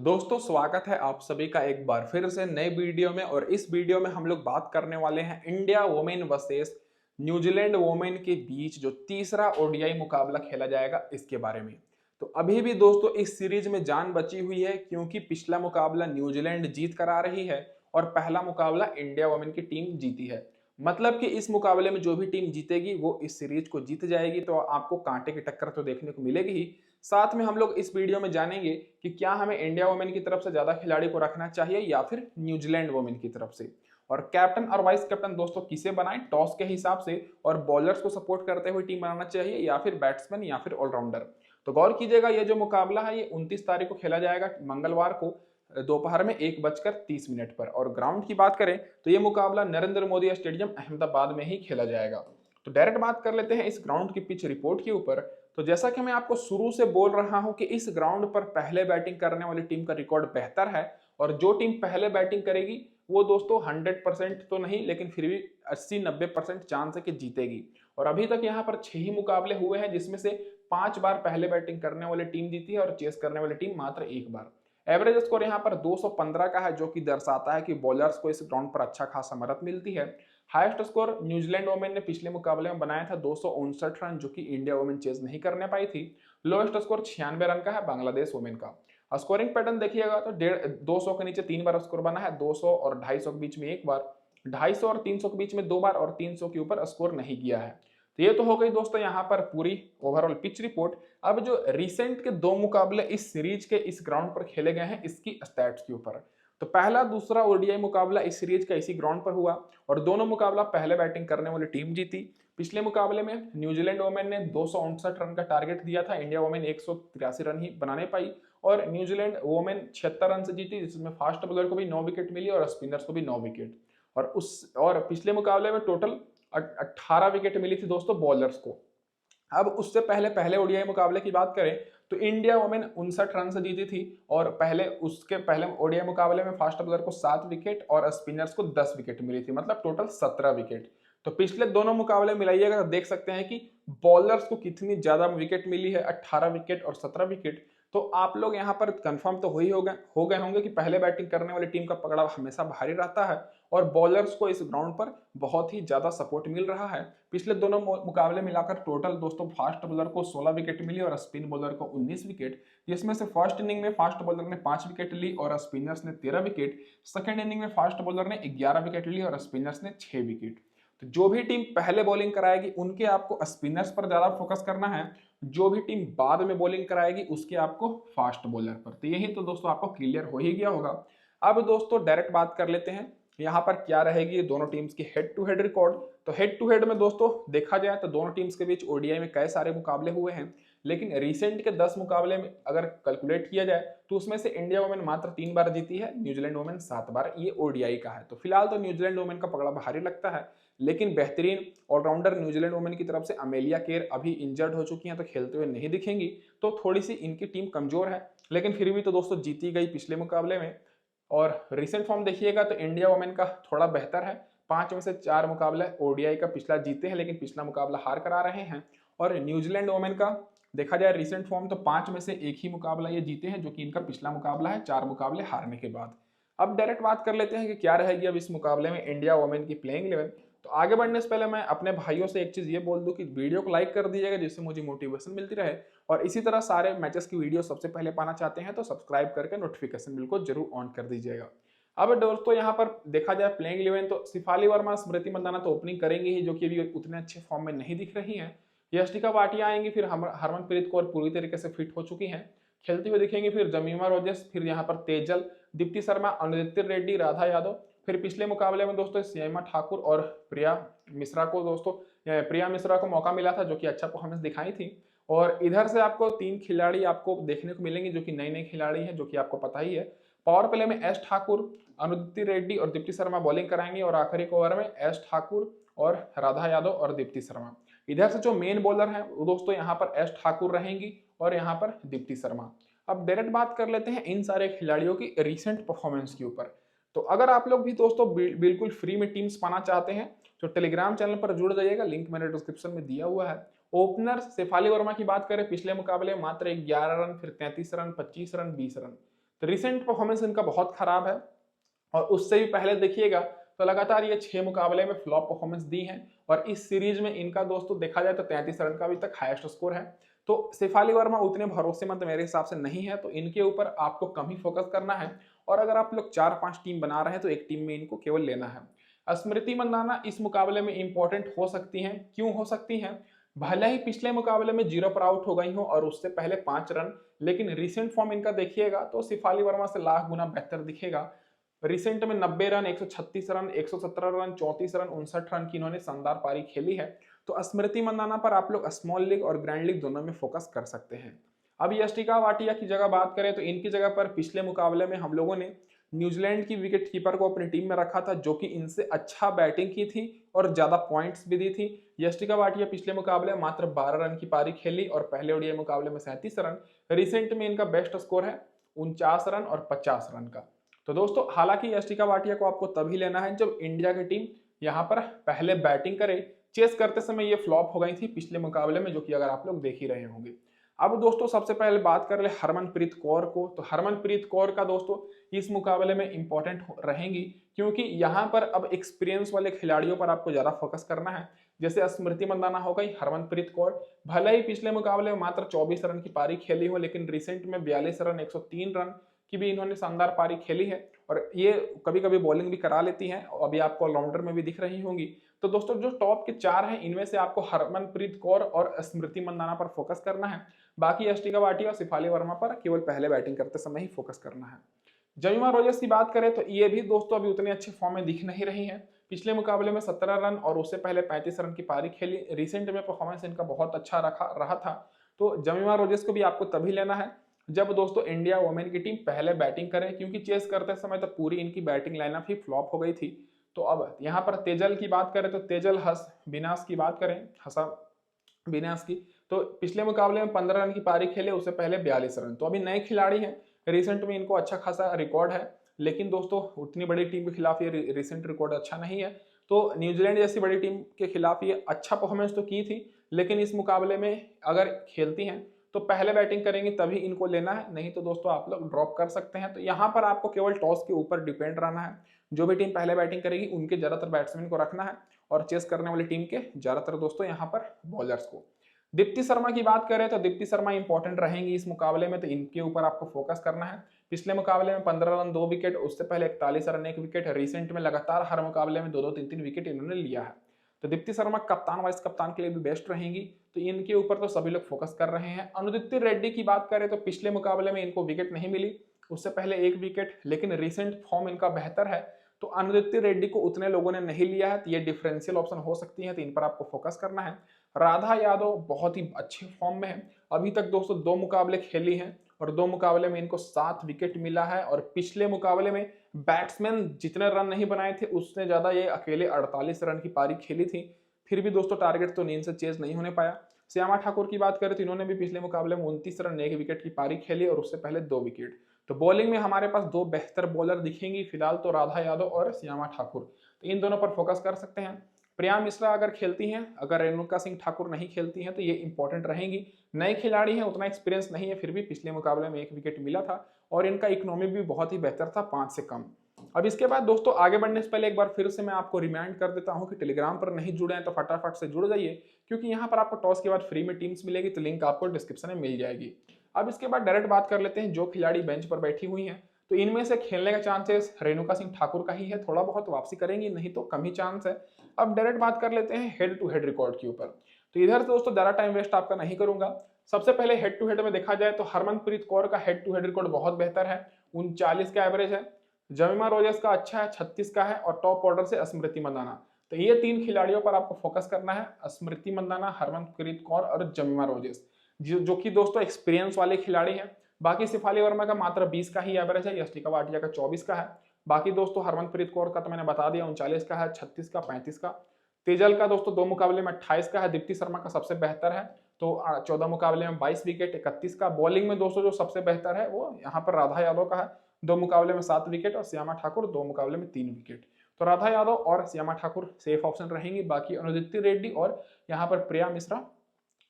दोस्तों स्वागत है आप सभी का एक बार फिर से नए वीडियो में। और इस वीडियो में हम लोग बात करने वाले हैं India women versus New Zealand women के बीच जो तीसरा ओडीआई मुकाबला खेला जाएगा इसके बारे में। तो अभी भी दोस्तों इस सीरीज में जान बची हुई है क्योंकि पिछला मुकाबला न्यूजीलैंड जीत कर आ रही है और पहला मुकाबला इंडिया वोमेन की टीम जीती है। मतलब कि इस मुकाबले में जो भी टीम जीतेगी वो इस सीरीज को जीत जाएगी। तो आपको कांटे की टक्कर तो देखने को मिलेगी ही। साथ में हम लोग इस वीडियो में जानेंगे कि क्या हमें इंडिया वोमेन की तरफ से ज्यादा खिलाड़ी को रखना चाहिए या फिर न्यूजीलैंड वोमेन की तरफ से, और कैप्टन और वाइस कैप्टन दोस्तों किसे बनाएं टॉस के हिसाब से, और बॉलर्स को सपोर्ट करते हुए टीम बनाना चाहिए या फिर बैट्समैन या फिर ऑलराउंडर। तो गौर कीजिएगा ये जो मुकाबला है ये 29 तारीख को खेला जाएगा मंगलवार को दोपहर में 1:30 पर। और ग्राउंड की बात करें तो ये मुकाबला नरेंद्र मोदी स्टेडियम अहमदाबाद में ही खेला जाएगा। तो डायरेक्ट बात कर लेते हैं इस ग्राउंड की पिच रिपोर्ट के ऊपर। तो जैसा कि मैं आपको शुरू से बोल रहा हूं कि इस ग्राउंड पर पहले बैटिंग करने वाली टीम का रिकॉर्ड बेहतर है, और जो टीम पहले बैटिंग करेगी वो दोस्तों 100% तो नहीं लेकिन फिर भी 80-90% चांस है कि जीतेगी। और अभी तक यहाँ पर 6 ही मुकाबले हुए हैं जिसमें से 5 बार पहले बैटिंग करने वाली टीम जीती है और चेस करने वाली टीम मात्र 1 बार। एवरेज स्कोर यहाँ पर 215 का है जो कि दर्शाता है कि बॉलर्स को इस ग्राउंड पर अच्छा खासा मदद मिलती है। हाईएस्ट स्कोर न्यूजीलैंड वोमेन ने पिछले मुकाबले में बनाया था 259 रन, जो कि इंडिया वोमेन चेज नहीं करने पाई थी। लोएस्ट स्कोर 96 रन का है बांग्लादेश वोमेन का। स्कोरिंग पैटर्न देखिएगा तो 200 के नीचे 3 बार स्कोर बना है, 200 और 250 के बीच में 1 बार, 250 और 300 के बीच में 2 बार, और 300 के ऊपर स्कोर नहीं किया है। तो ये तो हो गई दोस्तों यहाँ पर पूरी ओवरऑल पिच रिपोर्ट। अब जो रिसेंट के 2 मुकाबले इस सीरीज के इस ग्राउंड पर खेले गए हैं इसकी स्टैट्स के ऊपर। तो पहला दूसरा ओडीआई मुकाबला इस सीरीज का इसी ग्राउंड पर हुआ और दोनों मुकाबला पहले बैटिंग करने वाली टीम जीती। पिछले मुकाबले में न्यूजीलैंड वोमेन ने 259 रन का टारगेट दिया था, इंडिया वोमेन 183 रन ही बनाने पाई, और न्यूजीलैंड वोमेन 76 रन से जीती जिसमें फास्ट बॉलर को भी 9 विकेट मिली और स्पिनर्स को भी 9 विकेट। और पिछले मुकाबले में टोटल 18 विकेट मिली थी दोस्तों बॉलर्स को। अब उससे पहले पहले ओडीआई मुकाबले की बात करें तो इंडिया वोमेन 59 रन से जीती थी, और उसके पहले ओडीआई मुकाबले में फास्ट बॉलर को 7 विकेट और स्पिनर्स को 10 विकेट मिली थी, मतलब टोटल 17 विकेट। तो पिछले दोनों मुकाबले मिलाइएगा तो देख सकते हैं कि बॉलर्स को कितनी ज्यादा विकेट मिली है, 18 विकेट और 17 विकेट। तो आप लोग यहाँ पर कंफर्म तो हो गए होंगे कि पहले बैटिंग करने वाली टीम का पकड़ा हमेशा भारी रहता है और बॉलर्स को इस ग्राउंड पर बहुत ही ज्यादा सपोर्ट मिल रहा है। पिछले दोनों मुकाबले मिलाकर टोटल दोस्तों फास्ट बॉलर को 16 विकेट मिली और स्पिन बॉलर को 19 विकेट, जिसमें से फर्स्ट इनिंग में फास्ट बॉलर ने 5 विकेट ली और स्पिनर्स ने 13 विकेट, सेकंड इनिंग में फास्ट बॉलर ने 11 विकेट ली और स्पिनर्स ने 6 विकेट। तो जो भी टीम पहले बॉलिंग कराएगी उनके आपको स्पिनर्स पर ज्यादा फोकस करना है, जो भी टीम बाद में बॉलिंग कराएगी उसके आपको फास्ट बॉलर पर। तो यही तो दोस्तों आपको क्लियर हो ही गया होगा। अब दोस्तों डायरेक्ट बात कर लेते हैं यहाँ पर क्या रहेगी दोनों टीम्स की हेड टू हेड रिकॉर्ड। तो हेड टू हेड में दोस्तों देखा जाए तो दोनों टीम्स के बीच ओडीआई में कई सारे मुकाबले हुए हैं, लेकिन रिसेंट के 10 मुकाबले में अगर कैलकुलेट किया जाए तो उसमें से इंडिया वोमेन मात्र 3 बार जीती है, न्यूजीलैंड वोमेन 7 बार। ये ओडीआई का है। तो फिलहाल तो न्यूजीलैंड वोमेन का पकड़ा भारी लगता है, लेकिन बेहतरीन ऑलराउंडर न्यूजीलैंड वोमेन की तरफ से अमेलिया केर अभी इंजर्ड हो चुकी हैं तो खेलते हुए नहीं दिखेंगी, तो थोड़ी सी इनकी टीम कमजोर है, लेकिन फिर भी तो दोस्तों जीती गई पिछले मुकाबले में। और रिसेंट फॉर्म देखिएगा तो इंडिया वोमेन का थोड़ा बेहतर है, 5 में से 4 मुकाबला ओडीआई का पिछला जीते हैं लेकिन पिछला मुकाबला हार कर आ रहे हैं। और न्यूजीलैंड वोमेन का देखा जाए रिसेंट फॉर्म तो 5 में से 1 ही मुकाबला ये जीते हैं, जो कि इनका पिछला मुकाबला है 4 मुकाबले हारने के बाद। अब डायरेक्ट बात कर लेते हैं कि क्या रहेगी अब इस मुकाबले में इंडिया वोमेन की प्लेइंग 11। तो आगे बढ़ने से पहले मैं अपने भाइयों से एक चीज ये बोल दूं कि वीडियो को लाइक कर दीजिएगा जिससे मुझे मोटिवेशन मिलती रहे, और इसी तरह सारे मैचेस की वीडियो सबसे पहले पाना चाहते हैं तो सब्सक्राइब करके नोटिफिकेशन बिल को जरूर ऑन कर दीजिएगा। अब दोस्तों यहाँ पर देखा जाए प्लेइंग 11 तो शिफाली वर्मा स्मृति मंदाना तो ओपनिंग करेंगे ही, जो कि अभी उतने अच्छे फॉर्म में नहीं दिख रही हैं। यष्टिका भाटिया आएंगी, फिर हरमनप्रीत कौर पूरी तरीके से फिट हो चुकी हैं, खेलती हुई दिखेंगी। फिर जमीमा रोजेस, फिर यहाँ पर तेजल, दीप्ति शर्मा, अनुदित्य रेड्डी, राधा यादव। फिर पिछले मुकाबले में दोस्तों सीमा ठाकुर और प्रिया मिश्रा को मौका मिला था, जो कि अच्छा परफॉर्मेंस दिखाई थी। और इधर से आपको 3 खिलाड़ी आपको देखने को मिलेंगे जो कि नए नए खिलाड़ी हैं, जो कि आपको पता ही है। पावर प्ले में एस ठाकुर, अनुदित्य रेड्डी और दीप्ति शर्मा बॉलिंग कराएंगे, और आखिरी ओवर में एस ठाकुर और राधा यादव और दीप्ति शर्मा। इधर से जो मेन बॉलर हैं वो दोस्तों यहाँ पर एस ठाकुर रहेंगी और यहाँ पर दीप्ति शर्मा। अब डायरेक्ट बात कर लेते हैं इन सारे खिलाड़ियों की रिसेंट परफॉर्मेंस के ऊपर। तो अगर आप लोग भी दोस्तों बिल्कुल फ्री में टीम्स पाना चाहते हैं तो टेलीग्राम चैनल पर जुड़ जाइएगा, लिंक मैंने डिस्क्रिप्शन में दिया हुआ है। ओपनर शेफाली वर्मा की बात करें, पिछले मुकाबले मात्र 11 रन, फिर 33 रन, 25 रन, 20 रन। तो रिसेंट परफॉर्मेंस इनका बहुत खराब है और उससे भी पहले देखिएगा तो लगातार ये 6 मुकाबले में फ्लॉप परफॉर्मेंस दी है और इस सीरीज में इनका दोस्तों देखा जाए तो 33 रन का अभी तक हाईएस्ट स्कोर है। तो शेफाली वर्मा उतने भरोसेमंद मेरे हिसाब से नहीं है, तो इनके ऊपर आपको कम ही फोकस करना है और अगर आप लोग 4-5 टीम बना रहे हैं तो एक टीम में इनको केवल लेना है। स्मृति मंदाना इस मुकाबले में इंपॉर्टेंट हो सकती हैं। क्यों हो सकती हैं? भले ही पिछले मुकाबले में 0 पर आउट हो गई हो और उससे पहले 5 रन, लेकिन रिसेंट फॉर्म इनका देखिएगा तो शेफाली वर्मा से लाख गुना बेहतर दिखेगा। रिसेंट में 90 run, 136 run, 117 run, 34 run, 59 run की इन्होंने शानदार पारी खेली है। तो स्मृति मंदाना पर आप लोग स्मॉल लीग और ग्रैंड लीग दोनों में फोकस कर सकते हैं। अब यष्टिका वाटिया की जगह बात करें तो इनकी जगह पर पिछले मुकाबले में हम लोगों ने न्यूजीलैंड की विकेट कीपर को अपनी टीम में रखा था, जो कि इनसे अच्छा बैटिंग की थी और ज्यादा पॉइंट्स भी दी थी। यष्टिका वाटिया पिछले मुकाबले में मात्र 12 रन की पारी खेली और पहले ओडीआई मुकाबले में 37 रन। रिसेंट में इनका बेस्ट स्कोर है 49 रन और 50 रन का। तो दोस्तों हालांकि यष्टिका वाटिया को आपको तभी लेना है जब इंडिया की टीम यहाँ पर पहले बैटिंग करे। चेस करते समय ये फ्लॉप हो गई थी पिछले मुकाबले में, जो कि अगर आप लोग देख ही रहे होंगे। अब दोस्तों सबसे पहले बात कर ले हरमनप्रीत कौर को, तो हरमनप्रीत कौर का दोस्तों इस मुकाबले में इंपॉर्टेंट रहेंगी, क्योंकि यहाँ पर अब एक्सपीरियंस वाले खिलाड़ियों पर आपको ज्यादा फोकस करना है। जैसे स्मृति मंदाना हो गई, हरमनप्रीत कौर भले ही पिछले मुकाबले में मात्र 24 रन की पारी खेली हो, लेकिन रिसेंट में 42 रन 103 रन की भी इन्होंने शानदार पारी खेली है और ये कभी कभी बॉलिंग भी करा लेती हैं, अभी आपको ऑलराउंडर में भी दिख रही होंगी। तो दोस्तों जो टॉप के 4 हैं इनमें से आपको हरमनप्रीत कौर और स्मृति मंदाना पर फोकस करना है। बाकी यष्टिका वाटिया और शेफाली वर्मा पर केवल पहले बैटिंग करते समय ही फोकस करना है। जमीमा रोजर्स की बात करें तो ये भी दोस्तों अभी उतने अच्छे फॉर्म में दिख नहीं रही है। पिछले मुकाबले में 17 रन और उससे पहले 35 रन की पारी खेली। रिसेंट में परफॉर्मेंस इनका बहुत अच्छा रहा था। तो जमीमा रोजर्स को भी आपको तभी लेना है जब दोस्तों इंडिया वुमेन की टीम पहले बैटिंग करे, क्योंकि चेस करते समय तो पूरी इनकी बैटिंग लाइनअप ही फ्लॉप हो गई थी। तो अब यहाँ पर तेजल की बात करें तो तेजल हस बिनास की बात करें, हसा बिनास की, तो पिछले मुकाबले में 15 रन की पारी खेले, उससे पहले 42 रन। तो अभी नए खिलाड़ी हैं, रिसेंट में इनको अच्छा खासा रिकॉर्ड है, लेकिन दोस्तों उतनी बड़ी टीम के खिलाफ ये रिसेंट रिकॉर्ड अच्छा नहीं है। तो न्यूजीलैंड जैसी बड़ी टीम के खिलाफ ये अच्छा परफॉर्मेंस तो की थी, लेकिन इस मुकाबले में अगर खेलती हैं तो पहले बैटिंग करेंगे तभी इनको लेना है, नहीं तो दोस्तों आप लोग ड्रॉप कर सकते हैं। तो यहाँ पर आपको केवल टॉस के ऊपर डिपेंड रहना है। जो भी टीम पहले बैटिंग करेगी उनके ज्यादातर बैट्समैन को रखना है और चेस करने वाली टीम के ज्यादातर दोस्तों यहाँ पर बॉलर्स को। दीप्ति शर्मा की बात करें तो दीप्ति शर्मा इंपॉर्टेंट रहेंगी इस मुकाबले में, तो इनके ऊपर आपको फोकस करना है। पिछले मुकाबले में 15 रन 2 विकेट, उससे पहले 41 रन 1 विकेट। रिसेंट में लगातार हर मुकाबले में 2-2 3-3 विकेट इन्होंने लिया है। तो दीप्ति शर्मा कप्तान वाइस कप्तान के लिए भी बेस्ट रहेंगी, तो इनके ऊपर तो सभी लोग फोकस कर रहे हैं। अनुदित्य रेड्डी की बात करें तो पिछले मुकाबले में इनको विकेट नहीं मिली, उससे पहले 1 विकेट, लेकिन रिसेंट फॉर्म इनका बेहतर है, तो अनुदित्य रेड्डी को उतने लोगों ने नहीं लिया है, तो ये डिफरेंशियल ऑप्शन हो सकती है, तो इन पर आपको फोकस करना है। राधा यादव बहुत ही अच्छे फॉर्म में है, अभी तक दोस्तों 2 मुकाबले खेली हैं और 2 मुकाबले में इनको 7 विकेट मिला है और पिछले मुकाबले में बैट्समैन जितने रन नहीं बनाए थे उससे ज्यादा ये अकेले 48 रन की पारी खेली थी, फिर भी दोस्तों टारगेट तो नींद से चेज नहीं होने पाया। श्यामा ठाकुर की बात करें तो इन्होंने भी पिछले मुकाबले में 29 रन 1 विकेट की पारी खेली और उससे पहले 2 विकेट। तो बॉलिंग में हमारे पास 2 बेहतर बॉलर दिखेंगी फिलहाल, तो राधा यादव और श्यामा ठाकुर, तो इन दोनों पर फोकस कर सकते हैं। प्रिया मिश्रा अगर खेलती हैं, अगर रेणुका सिंह ठाकुर नहीं खेलती हैं तो ये इंपॉर्टेंट रहेंगी। नए खिलाड़ी हैं, उतना एक्सपीरियंस नहीं है, फिर भी पिछले मुकाबले में 1 विकेट मिला था और इनका इकोनॉमी भी बहुत ही बेहतर था, 5 से कम। अब इसके बाद दोस्तों आगे बढ़ने से पहले एक बार फिर से मैं आपको रिमाइंड कर देता हूं कि टेलीग्राम पर नहीं जुड़े हैं तो फटाफट से जुड़ जाइए, क्योंकि यहाँ पर आपको टॉस के बाद फ्री में टीम्स मिलेगी, तो लिंक आपको डिस्क्रिप्शन में मिल जाएगी। अब इसके बाद डायरेक्ट बात कर लेते हैं जो खिलाड़ी बेंच पर बैठी हुई हैं, तो इनमें से खेलने का चांसेस रेणुका सिंह ठाकुर का ही है, थोड़ा बहुत वापसी करेंगी, नहीं तो कम ही चांस है। अब डायरेक्ट बात कर लेते हैं हेड टू हेड रिकॉर्ड के ऊपर, तो इधर से दोस्तों ज्यादा टाइम वेस्ट आपका नहीं करूंगा। सबसे पहले हेड टू हेड में देखा जाए तो हरमनप्रीत कौर का हेड टू हेड रिकॉर्ड बहुत बेहतर है, 39 का एवरेज है। जमीमा रोजर्स का अच्छा है, 36 का है, और टॉप ऑर्डर से स्मृति मंदाना। तो ये 3 खिलाड़ियों पर आपको फोकस करना है, स्मृति मंदाना, हरमनप्रीत कौर और जमीमा रोजर्स, जो कि दोस्तों एक्सपीरियंस वाले खिलाड़ी हैं। बाकी शेफाली वर्मा का मात्र 20 का ही एवरेज है, यष्टिका वाटिया का 24 का है। बाकी दोस्तों हरमनप्रीत कौर का तो मैंने बता दिया 39 का है, 36 का, 35 का। तेजल का दोस्तों 2 मुकाबले में 28 का है। दीप्ति शर्मा का सबसे बेहतर है, तो 14 मुकाबले में 22 विकेट, 31 का। बॉलिंग में दोस्तों जो सबसे बेहतर है वो यहाँ पर राधा यादव का है, 2 मुकाबले में 7 विकेट, और श्यामा ठाकुर 2 मुकाबले में 3 विकेट। तो राधा यादव और श्यामा ठाकुर सेफ ऑप्शन रहेंगी, बाकी अनुदित्य रेड्डी और यहाँ पर प्रिया मिश्रा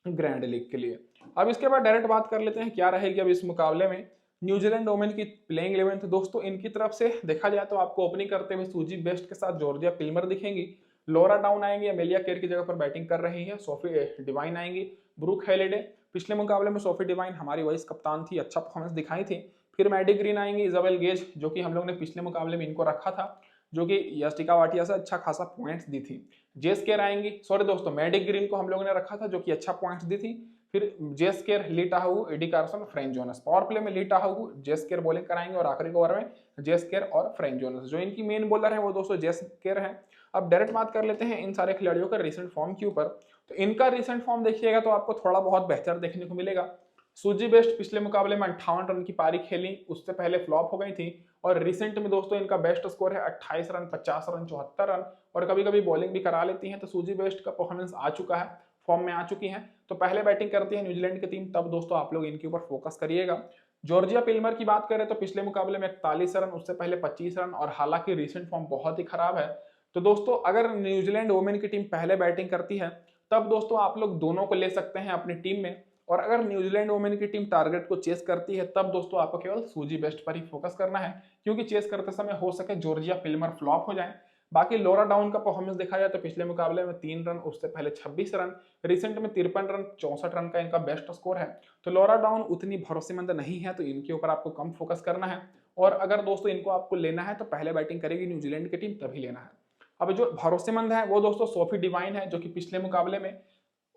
ग्रैंड लीग के लिए। अब इसके बाद डायरेक्ट बात कर लेते हैं क्या रहेगी अब इस मुकाबले में। न्यूजीलैंड वोमेन की प्लेइंग 11 तो दोस्तों इनकी तरफ से देखा जाए तो आपको ओपनिंग करते हुए सूजी बेस्ट के साथ जॉर्जिया पिल्मर दिखेंगी, लॉरा डाउन आएंगी, अमेलिया केयर की जगह पर बैटिंग कर रही है, सोफी डिवाइन आएंगी, ब्रूक हेलिडे, पिछले मुकाबले में सोफी डिवाइन हमारी वाइस कप्तान थी, अच्छा परफॉर्मेंस दिखाई थी। फिर मैडी ग्रीन आएंगी, इजाबेल गेज जो कि हम लोग ने पिछले मुकाबले में इनको रखा था, जो कि यस्टिका वाटिया से अच्छा खासा पॉइंट्स दी थी। जेस केयर आएंगी, सॉरी दोस्तों मैडी ग्रीन को हम लोगों ने रखा था जो कि अच्छा पॉइंट्स दी थी। फिर Jess Care, Lee Tahu, Eddie Carson, French Jonas. Power play में ली टाहू, जेस केयर बॉलिंग कराएंगे और आखिरी ओवर में जेस केयर और फ्रेंच जोनस। जो इनकी मेन बॉलर है वो दोस्तों जेस केयर है। अब डायरेक्ट बात कर लेते हैं इन सारे खिलाड़ियों का रिसेंट फॉर्म के ऊपर। तो इनका रिसेंट फॉर्म देखिएगा तो आपको थोड़ा बहुत बेहतर देखने को मिलेगा। सूजी बेस्ट पिछले मुकाबले में 58 रन की पारी खेली, उससे पहले फ्लॉप हो गई थी। और रिसेंट में दोस्तों इनका बेस्ट स्कोर है 28 रन, 50 रन, 74 रन, और कभी कभी बॉलिंग भी करा लेती हैं। तो सूजी बेस्ट का परफॉर्मेंस आ चुका है, फॉर्म में आ चुकी हैं। तो पहले बैटिंग करती है न्यूजीलैंड की टीम, तब दोस्तों आप लोग इनके ऊपर फोकस करिएगा। जॉर्जिया पिल्मर की बात करें तो पिछले मुकाबले में 41 रन, उससे पहले 25 रन, और हालांकि रिसेंट फॉर्म बहुत ही खराब है। तो दोस्तों अगर न्यूजीलैंड वुमेन की टीम पहले बैटिंग करती है तब दोस्तों आप लोग दोनों को ले सकते हैं अपनी टीम में। और अगर न्यूजीलैंड वुमेन की टीम टारगेट को चेस करती है तब दोस्तों आपको केवल सूजी बेस्ट पर ही फोकस करना है, क्योंकि चेस करते समय हो सके जॉर्जिया पिल्मर फ्लॉप हो जाए। बाकी लोरा डाउन का परफॉर्मेंस देखा जाए तो पिछले मुकाबले में 3 रन, उससे पहले 26 रन, रिसेंट में 53 रन, 64 रन का इनका बेस्ट स्कोर है। तो लोरा डाउन उतनी भरोसेमंद नहीं है, तो इनके ऊपर आपको कम फोकस करना है। और अगर दोस्तों इनको आपको लेना है तो पहले बैटिंग करेगी न्यूजीलैंड की टीम, तभी लेना है। अब जो भरोसेमंद है वो दोस्तों सोफी डिवाइन है, जो कि पिछले मुकाबले में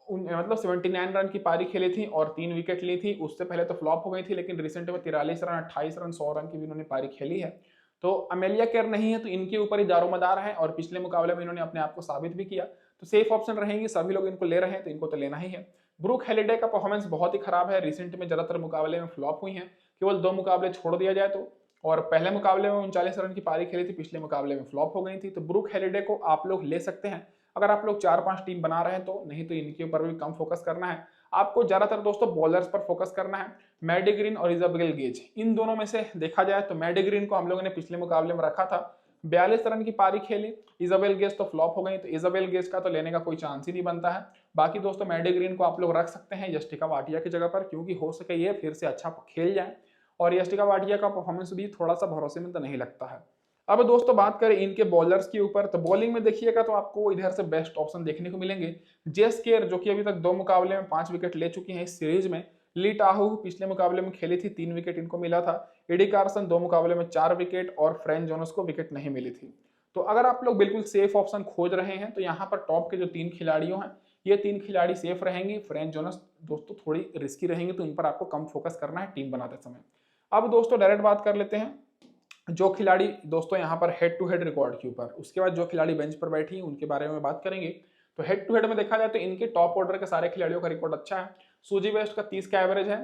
मतलब 79 रन की पारी खेली थी और 3 विकेट ली थी। उससे पहले तो फ्लॉप हो गई थी, लेकिन रिसेंट में 43 रन, 28 रन, 100 रन की भी इन्होंने पारी खेली है। तो अमेलिया केयर नहीं है तो इनके ऊपर ही दारोमदार है, और पिछले मुकाबले में इन्होंने अपने आप को साबित भी किया। तो सेफ ऑप्शन रहेंगी, सभी लोग इनको ले रहे हैं तो इनको तो लेना ही है। ब्रूक हेलिडे का परफॉर्मेंस बहुत ही खराब है, रिसेंट में ज्यादातर मुकाबले में फ्लॉप हुई है, केवल 2 मुकाबले छोड़ दिया जाए तो। और पहले मुकाबले में 39 रन की पारी खेली थी, पिछले मुकाबले में फ्लॉप हो गई थी। तो ब्रूक हेलिडे को आप लोग ले सकते हैं अगर आप लोग 4-5 टीम बना रहे हैं तो, नहीं तो इनके ऊपर भी कम फोकस करना है। आपको ज्यादातर दोस्तों बॉलर्स पर फोकस करना है। मैडी ग्रीन और इजाबेल गेज, इन दोनों में से देखा जाए तो मैडी ग्रीन को हम लोगों ने पिछले मुकाबले में रखा था, 42 रन की पारी खेली। इजाबेल गेज तो फ्लॉप हो गई, तो इजाबेल गेज का तो लेने का कोई चांस ही नहीं बनता है। बाकी दोस्तों मैडी ग्रीन को आप लोग रख सकते हैं यस्टिका वाटिया की जगह पर, क्योंकि हो सके ये फिर से अच्छा खेल जाए, और यस्टिका वाटिया का परफॉर्मेंस भी थोड़ा सा भरोसेमंद नहीं लगता है। अब दोस्तों बात करें इनके बॉलर्स के ऊपर, तो बॉलिंग में देखिएगा तो आपको इधर से बेस्ट ऑप्शन देखने को मिलेंगे। जेस केयर जो कि अभी तक 2 मुकाबले में 5 विकेट ले चुकी हैं इस सीरीज में। ली टाहू पिछले मुकाबले में खेली थी, 3 विकेट इनको मिला था। एडी कार्सन 2 मुकाबले में 4 विकेट, और फ्रेंच जोनस को विकेट नहीं मिली थी। तो अगर आप लोग बिल्कुल सेफ ऑप्शन खोज रहे हैं तो यहाँ पर टॉप के जो 3 खिलाड़ियों हैं, ये 3 खिलाड़ी सेफ रहेंगी। फ्रेंच जोनस दोस्तों थोड़ी रिस्की रहेंगे, तो इन पर आपको कम फोकस करना है टीम बनाते समय। अब दोस्तों डायरेक्ट बात कर लेते हैं जो खिलाड़ी दोस्तों यहाँ पर हेड टू हेड रिकॉर्ड के ऊपर, उसके बाद जो खिलाड़ी बेंच पर बैठी हैं उनके बारे में बात करेंगे। तो हेड टू हेड में देखा जाए तो इनके टॉप ऑर्डर के सारे खिलाड़ियों का रिकॉर्ड अच्छा है। सूजी वेस्ट का 30 का एवरेज है,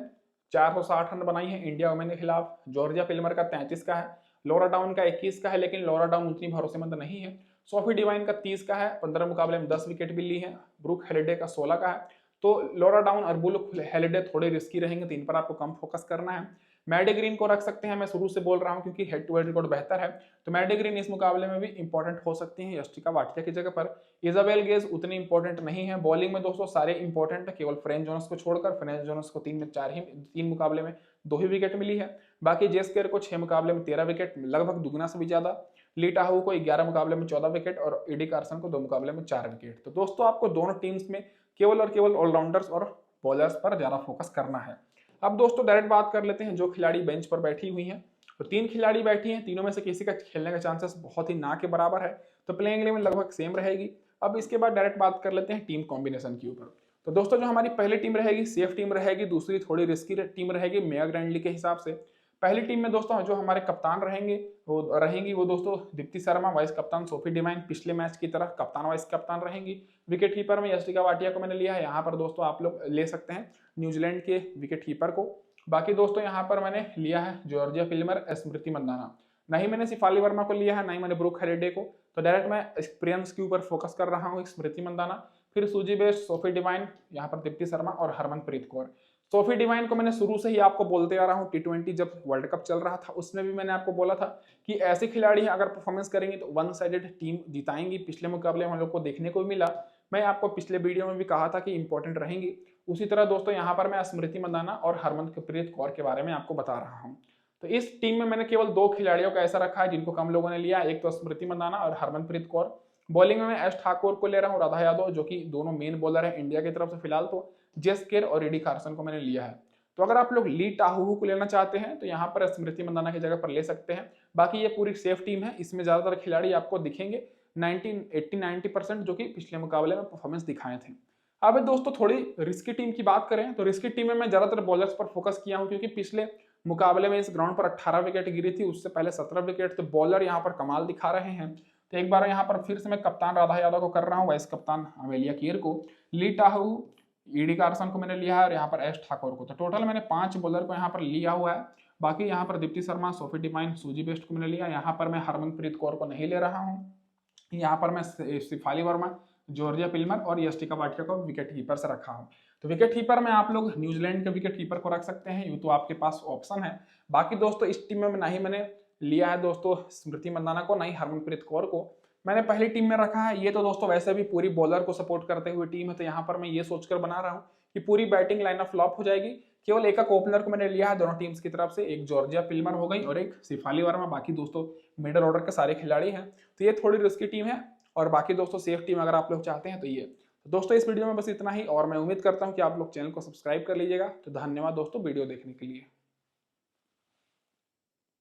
460 रन बनाई है इंडिया वुमेन के खिलाफ। जॉर्जिया पिल्मर का 33 का है, लोरा डाउन का 21 का है, लेकिन लोरा डाउन उतनी भरोसेमंद नहीं है। सोफी डिवाइन का 30 का है, 15 मुकाबले में 10 विकेट भी ली है। ब्रूक हेलिडे का 16 का है। तो लोरा डाउन और ब्रूक हेलिडे थोड़े रिस्की रहेंगे, तो इन पर आपको कम फोकस करना है। मैडी ग्रीन को रख सकते हैं, मैं शुरू से बोल रहा हूं क्योंकि हेड टू हेड रिकॉर्ड बेहतर है। तो मैडी ग्रीन इस मुकाबले में भी इंपॉर्टेंट हो सकती है यस्टिका वाटिया की जगह पर। इजाबेल गेज उतनी इंपॉर्टेंट नहीं है। बॉलिंग में दोस्तों सारे इंपॉर्टेंट है, केवल फ्रेंच जोनस को छोड़कर। फ्रेंच जोनस को 3 मुकाबले में 2 ही विकेट मिली है। बाकी जेस केयर को 6 मुकाबले में 13 विकेट, लगभग दुगना से भी ज्यादा। ली टाहू को 11 मुकाबले में 14 विकेट, और एडी कार्सन को 2 मुकाबले में 4 विकेट। तो दोस्तों आपको दोनों टीम्स में केवल और केवल ऑलराउंडर्स और बॉलर्स पर ज्यादा फोकस करना है। अब दोस्तों डायरेक्ट बात कर लेते हैं जो खिलाड़ी बेंच पर बैठी हुई हैं। तो 3 खिलाड़ी बैठी हैं, तीनों में से किसी का खेलने का चांसेस बहुत ही ना के बराबर है, तो प्लेइंग 11 लगभग सेम रहेगी। अब इसके बाद डायरेक्ट बात कर लेते हैं टीम कॉम्बिनेशन के ऊपर। तो दोस्तों जो हमारी पहली टीम रहेगी सेफ टीम रहेगी, दूसरी थोड़ी रिस्की टीम रहेगी मेया ग्रैंडली के हिसाब से। पहली टीम में दोस्तों जो हमारे कप्तान रहेंगी वो दोस्तों दीप्ति शर्मा, वाइस कप्तान सोफी डिवाइन, पिछले मैच की तरह कप्तान वाइस कप्तान रहेंगी। विकेट कीपर में यस्टिका वाटिया को मैंने लिया है, यहाँ पर दोस्तों आप लोग ले सकते हैं न्यूजीलैंड के विकेट कीपर को। बाकी दोस्तों यहाँ पर मैंने लिया है जॉर्जिया पिल्मर, स्मृति मंदाना। नहीं मैंने सिफाली वर्मा को लिया है, नहीं मैंने ब्रूक हेलिडे को। तो डायरेक्ट मैं एक्सपीरियंस के ऊपर फोकस कर रहा हूँ, स्मृति मंदाना। फिर सूजी बेस्ट, सोफी डिवाइन, यहाँ पर दीप्ति शर्मा और हरमनप्रीत कौर। सोफी डिवाइन को मैंने शुरू से ही आपको बोलते आ रहा हूँ, T20 जब वर्ल्ड कप चल रहा था उसमें भी मैंने आपको बोला था कि ऐसे खिलाड़ी अगर परफॉर्मेंस करेंगे तो वन साइडेड टीम जिताएंगी। पिछले मुकाबले में हम लोग को देखने को भी मिला। मैं आपको पिछले वीडियो में भी कहा था कि इंपॉर्टेंट रहेंगी, उसी तरह दोस्तों यहाँ पर मैं स्मृति मंदाना और हरमनप्रीत कौर के बारे में आपको बता रहा हूँ। तो इस टीम में मैंने केवल 2 खिलाड़ियों को ऐसा रखा है जिनको कम लोगों ने लिया, एक तो स्मृति मंदाना और हरमनप्रीत कौर। बॉलिंग में मैं एस ठाकुर को ले रहा हूँ, राधा यादव, जो कि दोनों मेन बॉलर है इंडिया की तरफ से फिलहाल, तो जेस केर और एडी कार्सन को मैंने लिया है। तो अगर आप लोग ली टाहू को लेना चाहते हैं तो यहाँ पर स्मृति मंदाना की जगह पर ले सकते हैं। बाकी ये पूरी सेफ टीम है, इसमें ज्यादातर खिलाड़ी आपको दिखेंगे 80-90% जो कि पिछले मुकाबले में परफॉर्मेंस दिखाए थे। अब दोस्तों थोड़ी रिस्की टीम की बात करें तो रिस्की टीम में मैं ज्यादातर बॉलर्स पर फोकस किया हूं, क्योंकि पिछले मुकाबले में इस ग्राउंड पर 18 विकेट गिरी थी, उससे पहले 17 विकेट, तो बॉलर यहाँ पर कमाल दिखा रहे हैं। तो एक बार यहाँ पर फिर से मैं कप्तान राधा यादव को कर रहा हूँ, वाइस कप्तान अमेलिया कीर को, ली टाहू, ईडी कार्सन को मैंने लिया है और यहाँ पर एस ठाकुर को। तो टोटल मैंने 5 बॉलर को यहाँ पर लिया हुआ है। बाकी यहाँ पर दीप्ति शर्मा, सोफी डिवाइन, सूजी बेस्ट को मैंने लिया। यहाँ पर मैं हरमनप्रीत कौर को नहीं ले रहा हूँ। यहाँ पर मैं शिफाली वर्मा, जॉर्जिया पिल्मर और यष्टिका भाटिया को विकेट कीपर से रखा हूँ। तो विकेट कीपर में आप लोग न्यूजीलैंड के विकेट कीपर को रख सकते हैं, यूं तो आपके पास ऑप्शन है। बाकी दोस्तों इस टीम में ना ही मैंने लिया है दोस्तों स्मृति मंदाना को, ना ही हरमनप्रीत कौर को, मैंने पहली टीम में रखा है। ये तो दोस्तों वैसे भी पूरी बॉलर को सपोर्ट करते हुए टीम है, तो यहाँ पर मैं ये सोचकर बना रहा हूँ कि पूरी बैटिंग लाइनअप फ्लॉप हो जाएगी। केवल एक ओपनर को मैंने लिया है दोनों टीम्स की तरफ से, एक जॉर्जिया पिल्मर हो गई और एक शिफाली वर्मा। बाकी दोस्तों मिडल ऑर्डर के सारे खिलाड़ी हैं, तो ये थोड़ी रिस्की टीम है। और बाकी दोस्तों सेफ टीम अगर आप लोग चाहते हैं तो ये। तो दोस्तों इस वीडियो में बस इतना ही, और मैं उम्मीद करता हूं कि आप लोग चैनल को सब्सक्राइब कर लीजिएगा। तो धन्यवाद दोस्तों वीडियो देखने के लिए।